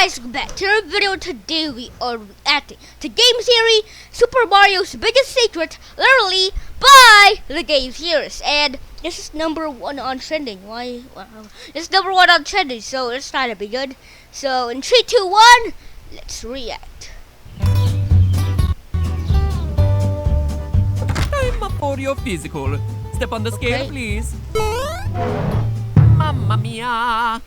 guys, welcome back to our video. Today we are reacting to game series Super Mario's Biggest Secret, literally by the game series, and this is #1 on trending. Why? Wow. It's #1 on trending, so it's trying to be good. So in 3, 2, 1, let's react. I'm up for your physical. Step on the scale, Okay. please. Mamma mia.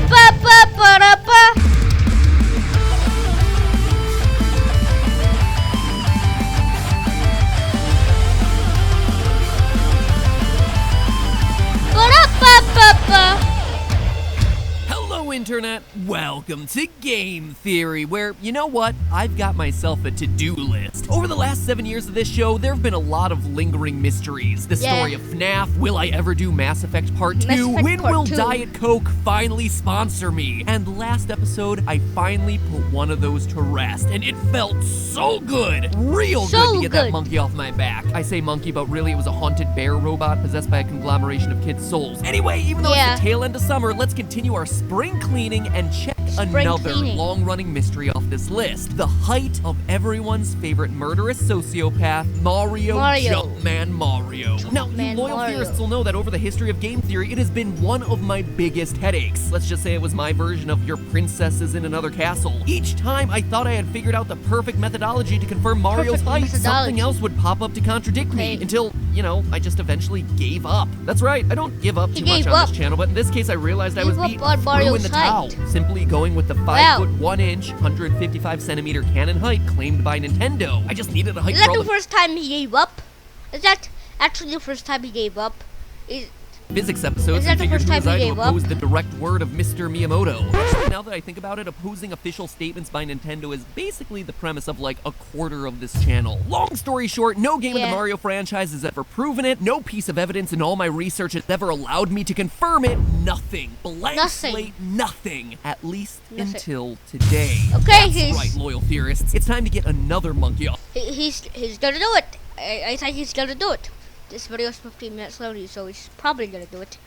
Ba ba ba da ba. Ba da ba ba ba. Hello, Internet. Welcome to Game Theory, where, you know what? I've got myself a to-do list. Over the last 7 years of this show, there have been a lot of lingering mysteries. The story of FNAF, will I ever do Mass Effect Part 2? Mass Effect When Part will 2? Diet Coke finally sponsor me? And last episode, I finally put one of those to rest, and it felt so good. Real So good to get that good. monkey off my back. I say monkey, but really it was a haunted bear robot possessed by a conglomeration of kids' souls. Anyway, even though it's the tail end of summer, let's continue our spring cleaning and check another cleaning. long-running mystery off this list. The height of everyone's favorite murderous sociopath, Mario. Jumpman Mario. Now, you Jumpman loyal Mario. theorists will know that over the history of game theory, it has been one of my biggest headaches. Let's just say it was my version of your princesses in another castle. Each time I thought I had figured out the perfect methodology to confirm Mario's Perfect height, methodology. something else would pop up to contradict me Okay. until, I just eventually gave up. That's right, I don't give up He too much gave on up. this channel, but in this case I realized I was Gave up beaten on through Mario's in the towel. height. Simply going with the 5 Wow. foot 1 inch, 155 centimeter cannon height claimed by Nintendo. I just needed a height Is for that all the the first time he gave up? Is that actually the first time he gave up? physics episodes Is that and the figured first who time was I he to gave up? oppose the direct word of Mr. Miyamoto. Actually, now that I think about it, opposing official statements by Nintendo is basically the premise of like a quarter of this channel. Long story short, no game in the Yeah. Mario franchise has ever proven it. No piece of evidence in all my research has ever allowed me to confirm it. Nothing. Blank Nothing. slate, nothing. At least Nothing. until today. Okay, That's right, loyal theorists. It's time to get another monkey off. He's gonna do it. I think he's gonna do it. This video is 15 minutes long, so he's probably gonna do it.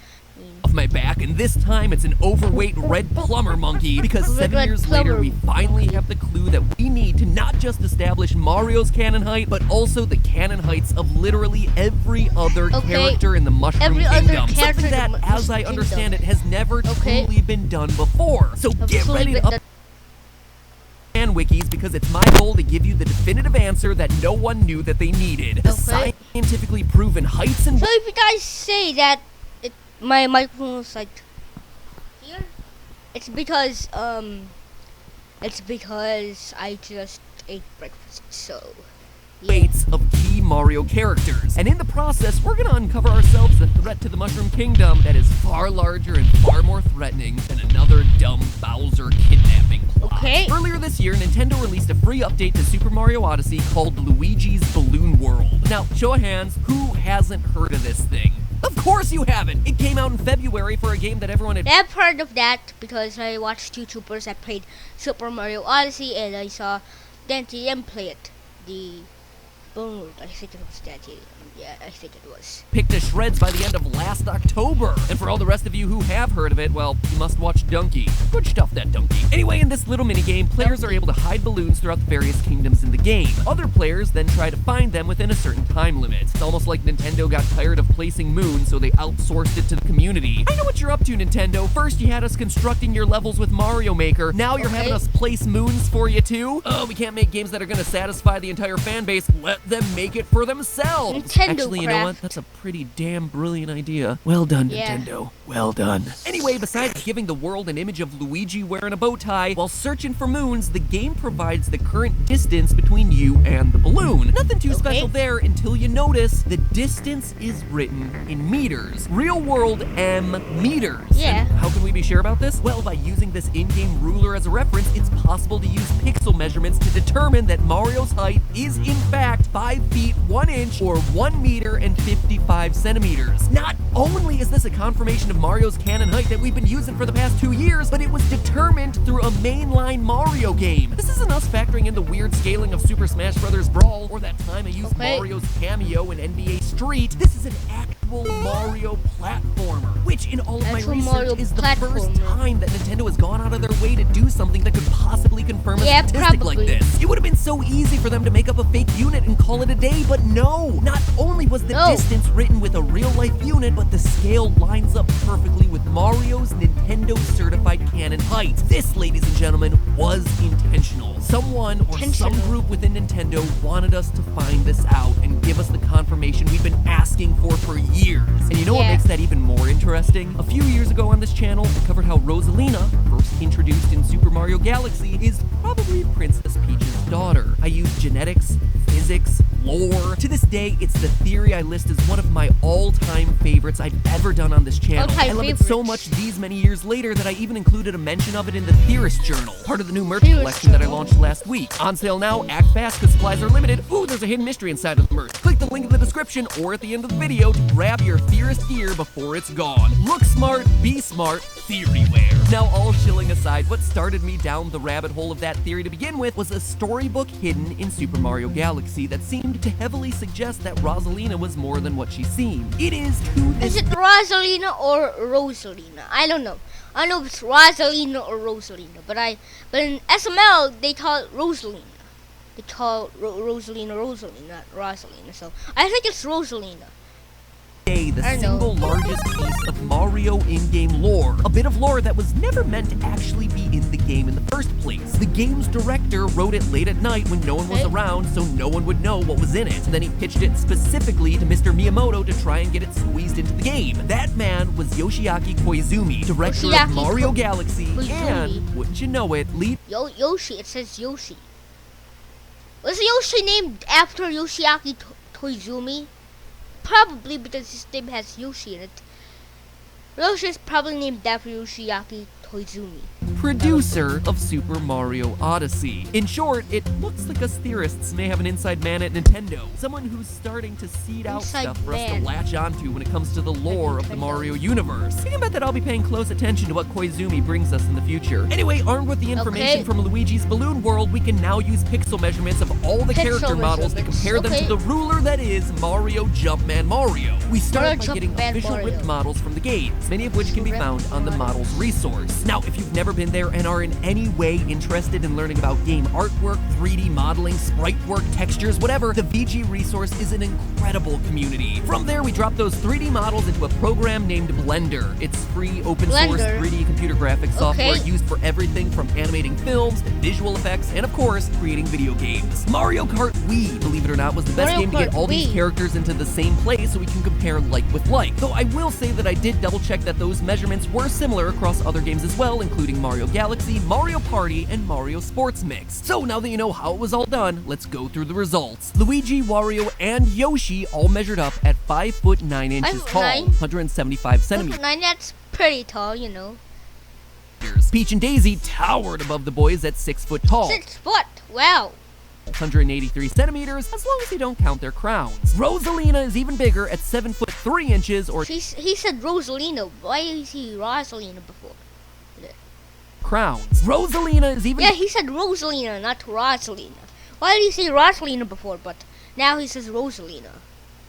Off my back, and this time it's an overweight red plumber monkey, because Red 7 years later plumber we finally have the clue that we need to not just establish Mario's canon height, but also the canon heights of literally every other Okay. character in the Mushroom Every other Kingdom. character Something in the that, Mushroom as I Kingdom. understand it, has never Okay. truly been done before. So get ready to up fan wikis, because it's my goal to give you the definitive answer that no one knew that they needed. The Okay. scientifically proven heights and So if you guys say that my microphone is like here, it's because I just ate breakfast. So yeah. weights of key Mario characters. And in the process, we're gonna uncover ourselves a threat to the Mushroom Kingdom that is far larger and far more threatening than another dumb Bowser kidnapping plot. Okay. Earlier this year, Nintendo released a free update to Super Mario Odyssey called Luigi's Balloon World. Now, show of hands, who hasn't heard of this thing? Of course you haven't! It came out in February for a game that everyone had I've heard of that because I watched YouTubers that played Super Mario Odyssey, and I saw Dante M play it. The Balloon, I think it was Dante. Yeah, I think it was. picked to shreds by the end of last October. And for all the rest of you who have heard of it, well, you must watch Donkey. Good stuff, that Donkey. Anyway, in this little minigame, players are able to hide balloons throughout the various kingdoms in the game. Other players then try to find them within a certain time limit. It's almost like Nintendo got tired of placing moons, so they outsourced it to the community. I know what you're up to, Nintendo. First, you had us constructing your levels with Mario Maker. Now you're having us place moons for you, too? Oh, we can't make games that are gonna satisfy the entire fan base. Let them make it for themselves. Nintendo Actually, you know what? craft. That's a pretty damn brilliant idea. Well done, Yeah. Nintendo. Well done. Anyway, besides giving the world an image of Luigi wearing a bow tie while searching for moons, the game provides the current distance between you and the balloon. Nothing too special there until you notice the distance is written in meters. Real world M meters. Yeah. And how can we be sure about this? Well, by using this in-game ruler as a reference, it's possible to use pixel measurements to determine that Mario's height is in fact 5 feet 1 inch or 1 meter and 55 centimeters. Not only is this a confirmation of Mario's canon height that we've been using for the past 2 years, but it was determined through a mainline Mario game. This isn't us factoring in the weird scaling of Super Smash Bros. Brawl or that time I used Mario's cameo in NBA Street. This is an actual Mario platformer. which in all of my Actual Mario research is the first platformer. time that Nintendo has gone out of their way to do something that could possibly confirm a Yeah, statistic probably. like this. It would have been so easy for them to make up a fake unit and call it a day, but no! Not only was the No. distance written with a real-life unit, but the scale lines up perfectly with Mario's Nintendo-certified canon height. This, ladies and gentlemen, was intentional. Someone or some Intentional. group within Nintendo wanted us to find this out and give us the confirmation we've been asking for years. And you know what Yeah. makes that even more interesting? A few years ago on this channel, I covered how Rosalina, first introduced in Super Mario Galaxy, is probably Princess Peach's daughter. I used genetics, physics, lore. To this day, it's the theory I list as one of my all-time favorites I've ever done on this channel. All-time I love it so favorites. much these many years later that I even included a mention of it in the Theorist Journal, part of the new merch Theorist collection that I Journal. launched last week. On sale now, act fast because supplies are limited. Ooh, there's a hidden mystery inside of the merch. Click the link in the description or at the end of the video to grab your Theorist gear before it's gone. Look smart, be smart, theoryware. Now, all shilling aside, what started me down the rabbit hole of that theory to begin with was a storybook hidden in Super Mario Galaxy that seemed to heavily suggest that Rosalina was more than what she seemed. It is to this Is it Rosalina or Rosalina? I don't know. I know if it's Rosalina or Rosalina, but in SML they call it Rosalina. They call Rosalina, not Rosalina. So I think it's Rosalina. day the I know. single largest piece of Mario in-game lore. A bit of lore that was never meant to actually be in the game in the first place. The game's director wrote it late at night when no one was Okay. around, so no one would know what was in it. Then he pitched it specifically to Mr. Miyamoto to try and get it squeezed into the game. That man was Yoshiaki Koizumi, director Yoshiaki of Mario Galaxy, Koizumi. and, wouldn't you know it, lead Yoshi. It says Yoshi. Was Yoshi named after Yoshiaki Koizumi? Probably because his name has Yoshi in it. Yoshi is probably named after Yoshiaki Koizumi. producer of Super Mario Odyssey. In short, it looks like us theorists may have an inside man at Nintendo. Someone who's starting to seed out Inside stuff for us to man. latch onto when it comes to the lore of the Nintendo. Mario universe. You can bet that I'll be paying close attention to what Koizumi brings us in the future. Anyway, armed with the information Okay. from Luigi's Balloon World, we can now use pixel measurements of all the Pixel character models to measurements, compare them to okay. the ruler that is Mario Jumpman Mario. We start Mario by getting Jumpman official Mario. ripped models from the games, many of which can be Ripped found on the models. models resource. Now, if you've never been there and are in any way interested in learning about game artwork, 3D modeling, sprite work, textures, whatever, the VG resource is an incredible community. From there, we drop those 3D models into a program named Blender. It's free, open source Blender. 3D computer graphics software Okay. used for everything from animating films to visual effects and, of course, creating video games. Mario Kart Wii, believe it or not, was the best Mario game to get Kart all these Wii. characters into the same place so we can compare like with like. Though I will say that I did double check that those measurements were similar across other games as well, including Mario Galaxy, Mario Party, and Mario Sports Mix. So now that you know how it was all done, let's go through the results. Luigi, Wario, and Yoshi all measured up at 5 foot 9 inches 5'9"? tall, 175 centimeters. 9, that's pretty tall, you know. Peach and Daisy towered above the boys at 6 foot tall. 6 foot, wow. 183 centimeters, as long as you don't count their crowns. Rosalina is even bigger at 7 foot 3 inches, or He said Rosalina. Why is he Rosalina before? crowns. Rosalina is even Yeah, he said Rosalina, not Rosalina. Why did he say Rosalina before? But now he says Rosalina.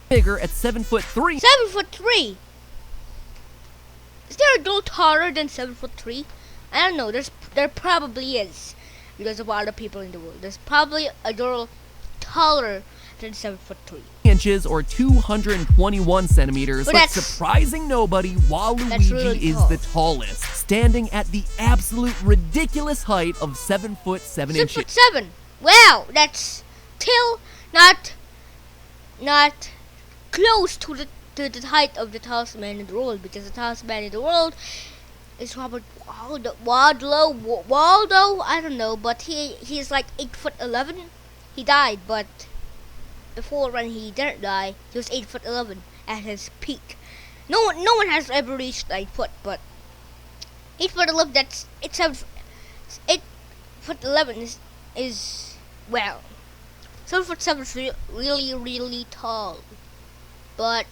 bigger at 7 foot 3. 7'3". Is there a girl taller than 7'3"? I don't know. There probably is, because of all the people in the world. There's probably a girl taller than 7'3". Inches or 221 centimeters, But but that's- surprising nobody, Waluigi really is tall. the tallest, standing at the absolute ridiculous height of 7 foot 7 inches. 6'7". Wow, that's still not close to the height of the tallest man in the world, because the tallest man in the world is Robert Waldo. I don't know, but he's like 8'11". He died, but before, when he didn't die, he was 8'11" at his peak. No one has ever reached 8 foot, but 8'11", that's 8'11" is well, 7'7" is really tall, but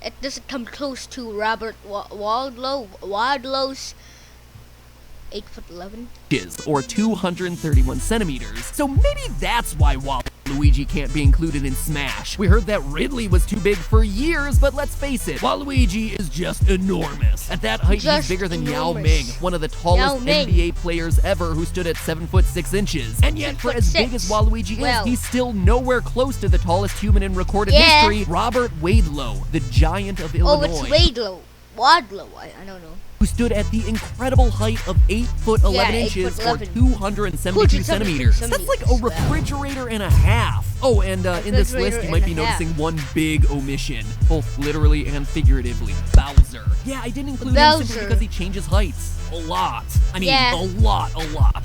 it doesn't come close to Robert Wadlow's 8'11". Or 231 centimeters. So maybe that's why Waluigi Luigi can't be included in Smash. We heard that Ridley was too big for years, but let's face it, Waluigi is just enormous. At that height, he's bigger than Yao Ming, one of the tallest NBA players ever, who stood at 7'6". And yet, for as big as Waluigi is, he's still nowhere close to the tallest human in recorded history, Robert Wadlow, the giant of Illinois. Oh, it's Wadlow, I don't know. Who stood at the incredible height of 8'11" or 272 centimeters. That's like a refrigerator and a half. Oh, and in this list, you might be noticing one big omission, both literally and figuratively. Bowser. Yeah, I didn't include him simply because he changes heights. A lot. I mean, a lot.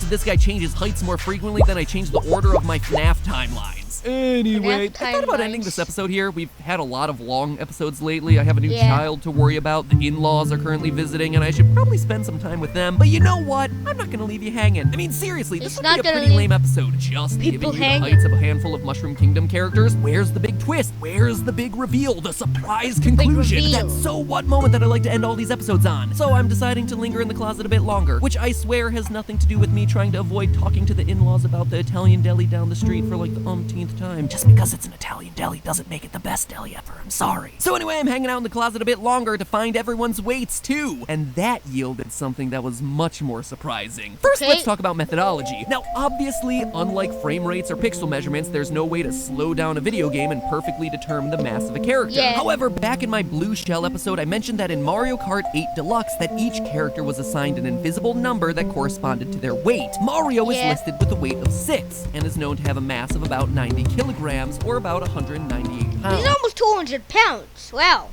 This guy changes heights more frequently than I change the order of my FNAF timelines. Anyway, I thought about ending this episode here. We've had a lot of long episodes lately. I have a new child to worry about. The in-laws are currently visiting, and I should probably spend some time with them. But you know what? I'm not gonna leave you hanging. I mean, seriously, this would be a pretty lame episode. Just giving you the heights of a handful of Mushroom Kingdom characters. Where's the big twist? Where's the big reveal? The surprise conclusion? That so what moment that I like to end all these episodes on. So I'm deciding to linger in the closet a bit longer, which I swear has nothing to do with me trying to avoid talking to the in-laws about the Italian deli down the street for like the umpteenth time. Just because it's an Italian deli doesn't make it the best deli ever. I'm sorry. So anyway, I'm hanging out in the closet a bit longer to find everyone's weights too. And that yielded something that was much more surprising. First, let's talk about methodology. Now, obviously, unlike frame rates or pixel measurements, there's no way to slow down a video game and perfectly determine the mass of a character. However, back in my Blue Shell episode, I mentioned that in Mario Kart 8 Deluxe that each character was assigned an invisible number that corresponded to their weight. Mario is listed with a weight of 6 and is known to have a mass of about 90 kilograms or about 198 pounds. He's almost 200 pounds. Wow.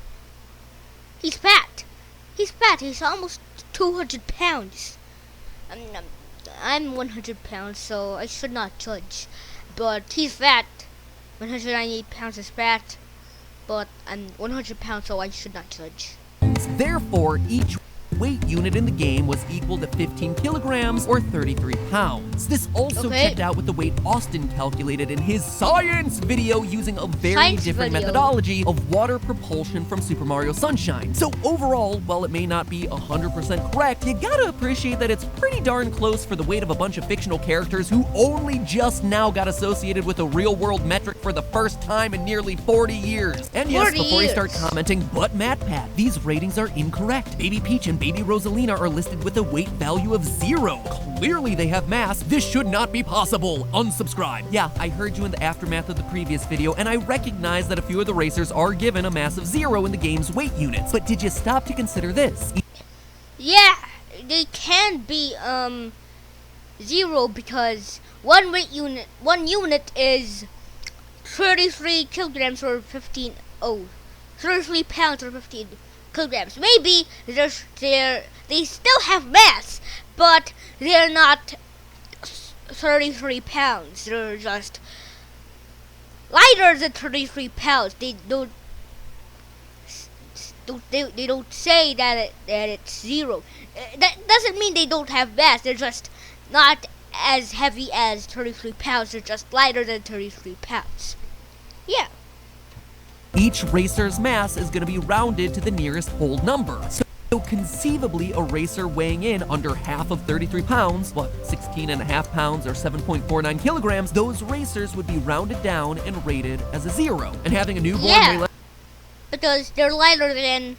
He's fat. He's almost 200 pounds. I'm 100 pounds, so I should not judge. But he's fat. 198 pounds is fat. But I'm 100 pounds, so I should not judge. Therefore, each weight unit in the game was equal to 15 kilograms or 33 pounds. This also checked out with the weight Austin calculated in his science video using a very different methodology of water propulsion from Super Mario Sunshine. So overall, while it may not be 100% correct, you gotta appreciate that it's pretty darn close for the weight of a bunch of fictional characters who only just now got associated with a real-world metric for the first time in nearly 40 years. And yes, before you start commenting, but MatPat, these ratings are incorrect. Baby Peach and Baby Rosalina are listed with a weight value of 0. Clearly they have mass. This should not be possible. Unsubscribe. Yeah, I heard you in the aftermath of the previous video, and I recognize that a few of the racers are given a mass of 0 in the game's weight units. But did you stop to consider this? Yeah, they can be 0 because one unit is 33 kilograms or 33 pounds or 15 kilograms. Maybe they still have mass, but they're not 33 pounds. They're just lighter than 33 pounds. They don't say that it's 0. That doesn't mean they don't have mass. They're just not as heavy as 33 pounds. They're just lighter than 33 pounds. Yeah. Each racer's mass is going to be rounded to the nearest whole number. So conceivably, a racer weighing in under half of 33 pounds, 16.5 pounds or 7.49 kilograms, those racers would be rounded down and rated as a 0. And having a newborn because they're lighter than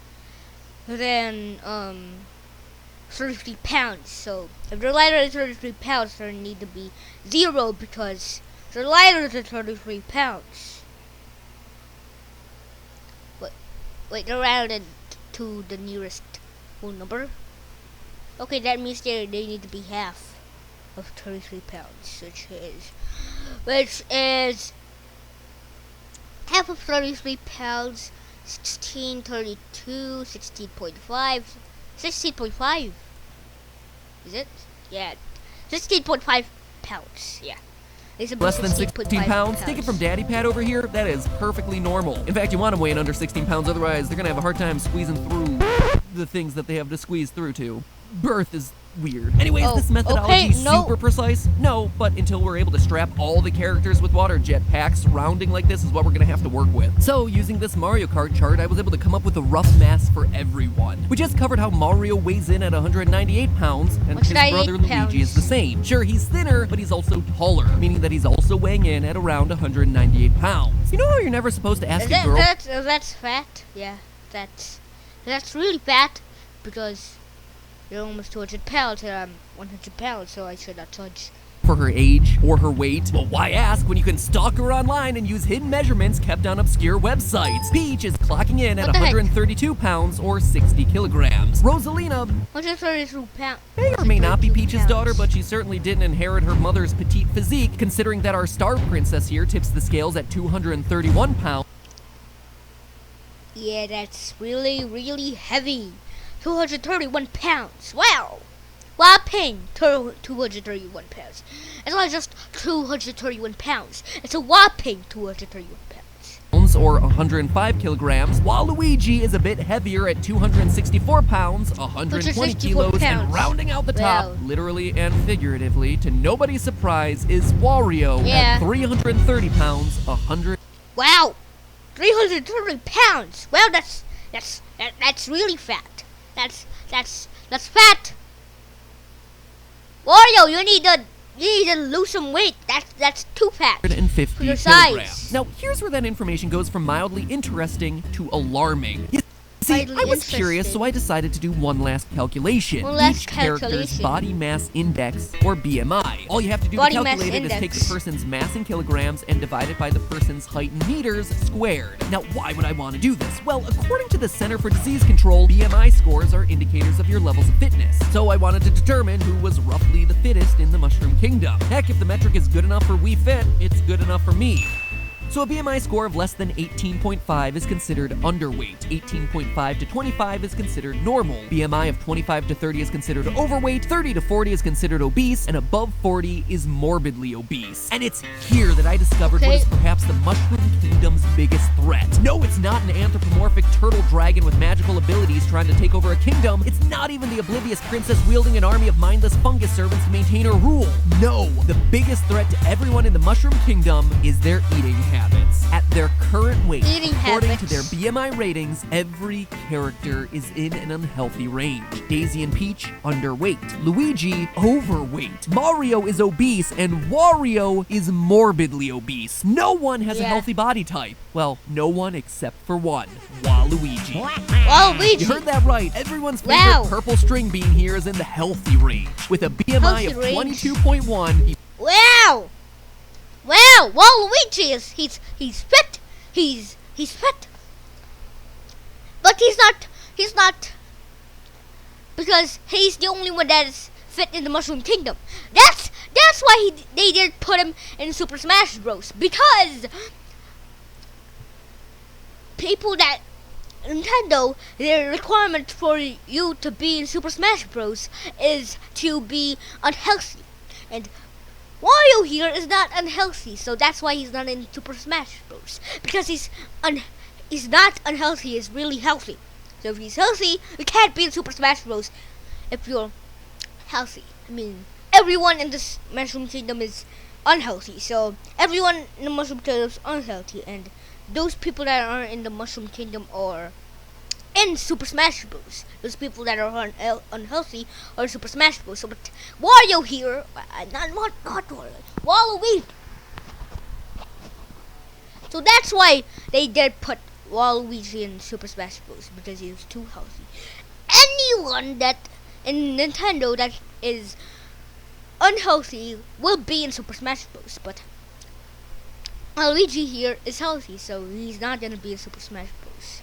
33 pounds. So if they're lighter than 33 pounds, they need to be 0 because they're lighter than 33 pounds. Wait, they're rounded to the nearest whole number? Okay, that means they need to be half of 33 pounds, which is half of 33 pounds, 1632, 16.5, 16.5. Is it? Yeah, 16.5 pounds, yeah. Less than 16 pounds? Take it from Daddy Pat over here, that is perfectly normal. In fact, you want to weigh in under 16 pounds, otherwise they're going to have a hard time squeezing through the things that they have to squeeze through to. Birth is weird. Anyways, Oh, this methodology okay, no. super precise? No, but until we're able to strap all the characters with water jetpacks, rounding like this is what we're gonna have to work with. So, using this Mario Kart chart, I was able to come up with a rough mass for everyone. We just covered how Mario weighs in at 198 pounds, and his 198 brother Luigi is the same. Sure, he's thinner, but he's also taller, meaning that he's also weighing in at around 198 pounds. You know how you're never supposed to ask a girl? That's fat. Yeah, that's really fat because you're almost 200 pounds and I'm 100 pounds, so I should not touch. For her age or her weight? Well, why ask when you can stalk her online and use hidden measurements kept on obscure websites? Peach is clocking in at What the heck? 132 pounds or 60 kilograms. Rosalina 132 pounds. may or may not be 132 Peach's pounds. daughter, but she certainly didn't inherit her mother's petite physique, considering that our star princess here tips the scales at 231 pounds. Yeah, that's really, really heavy. 231 pounds. Wow. Whopping 231 pounds. It's not just 231 pounds. It's a whopping 231 pounds. Or 105 kilograms, while Luigi is a bit heavier at 264 pounds, 120 164 kilos, and pounds. rounding out the top, Wow. literally and figuratively, to nobody's surprise, is Wario Yeah. at 330 pounds, 100. Wow. 330 pounds. Wow, that's really fat. That's fat. Wario, you need to lose some weight. That's too fat. 150 For your kilograms. size. Now, here's where that information goes from mildly interesting to alarming. You see, Mildly I was curious, so interesting. I decided to do one last calculation. One last Each character's calculation. body mass index, or BMI. All you have to do Body to mass calculate it is take index. the person's mass in kilograms and divide it by the person's height in meters squared. Now, why would I want to do this? Well, according to the Center for Disease Control, BMI scores are indicators of your levels of fitness. So I wanted to determine who was roughly the fittest in the Mushroom Kingdom. Heck, if the metric is good enough for We Fit, it's good enough for me. So a BMI score of less than 18.5 is considered underweight. 18.5 to 25 is considered normal. BMI of 25 to 30 is considered overweight. 30 to 40 is considered obese. And above 40 is morbidly obese. And it's here that I discovered what Okay. is perhaps the Mushroom Kingdom's biggest threat. No, it's not an anthropomorphic turtle dragon with magical abilities trying to take over a kingdom. It's not even the oblivious princess wielding an army of mindless fungus servants to maintain her rule. No, the biggest threat to everyone in the Mushroom Kingdom is their eating habits. At their current weight, Eating according habits. to their BMI ratings, every character is in an unhealthy range. Daisy and Peach, underweight. Luigi, overweight. Mario is obese, and Wario is morbidly obese. No one has a Yeah. healthy body type. Well, no one except for one, Waluigi. Waluigi. You heard that right. Everyone's favorite Wow. purple string bean here is in the healthy range. With a BMI Healthy of range. 22.1, he Wow! Wow! Waluigi is he's fit. He's fit. But he's not because he's the only one that is fit in the Mushroom Kingdom. That's why they did put him in Super Smash Bros. Because people that Nintendo, their requirement for you to be in Super Smash Bros. Is to be unhealthy. And Wario here is not unhealthy, so that's why he's not in Super Smash Bros. Because he's not unhealthy, he's really healthy. So if he's healthy, you can't be in Super Smash Bros. If you're healthy. I mean, everyone in this Mushroom Kingdom is unhealthy, so everyone in the Mushroom Kingdom is unhealthy, and those people that are in the Mushroom Kingdom are in Super Smash Bros. Those people that are unhealthy are Super Smash Bros. So, but Wario here, not Wario, Waluigi. So that's why they did put Waluigi in Super Smash Bros. Because he was too healthy. Anyone that in Nintendo that is unhealthy will be in Super Smash Bros. But Waluigi here is healthy, so he's not gonna be in Super Smash Bros.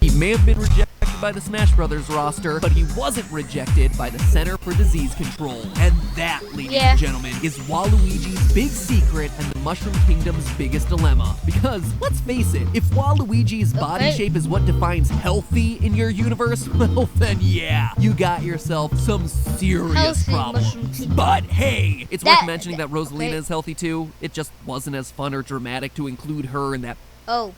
He may have been rejected by the Smash Brothers roster, but he wasn't rejected by the Center for Disease Control. And that, ladies Yeah. and gentlemen, is Waluigi's big secret and the Mushroom Kingdom's biggest dilemma. Because, let's face it, if Waluigi's body Okay. shape is what defines healthy in your universe, well then yeah, you got yourself some serious Healthy problems. Mushroom Kingdom. But hey, it's That- worth mentioning that Rosalina okay. is healthy too. It just wasn't as fun or dramatic to include her in that. Oh.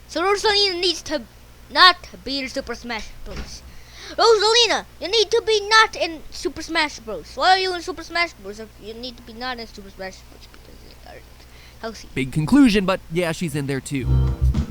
So Rosalina needs to not be in Super Smash Bros. Rosalina, you need to be not in Super Smash Bros. Why are you in Super Smash Bros? You need to be not in Super Smash Bros because they aren't healthy. Big conclusion, but yeah, she's in there too.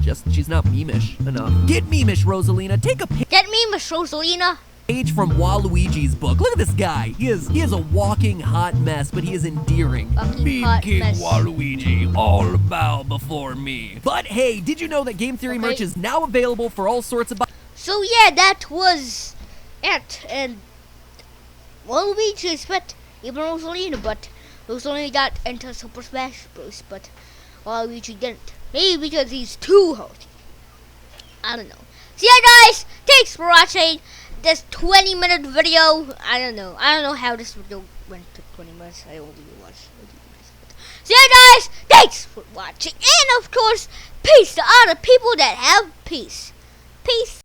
Just she's not memeish enough. Get memeish, Rosalina. Take a Get me, Miss Rosalina. page from Waluigi's book. Look at this guy. He is a walking hot mess, but he is endearing. Walking Me hot King mess. Waluigi, all bow before me. But hey, did you know that Game Theory Okay. merch is now available for all sorts of So yeah, that was it. And Waluigi's pet, even Rosalina, but Rosalina got into Super Smash Bros. But Waluigi didn't. Maybe because he's too healthy. I don't know. So yeah, guys, thanks for watching this 20-minute video. I don't know how this video went to 20 minutes. I only watched 20 minutes. So yeah, guys, thanks for watching. And of course, peace to all the people that have peace. Peace.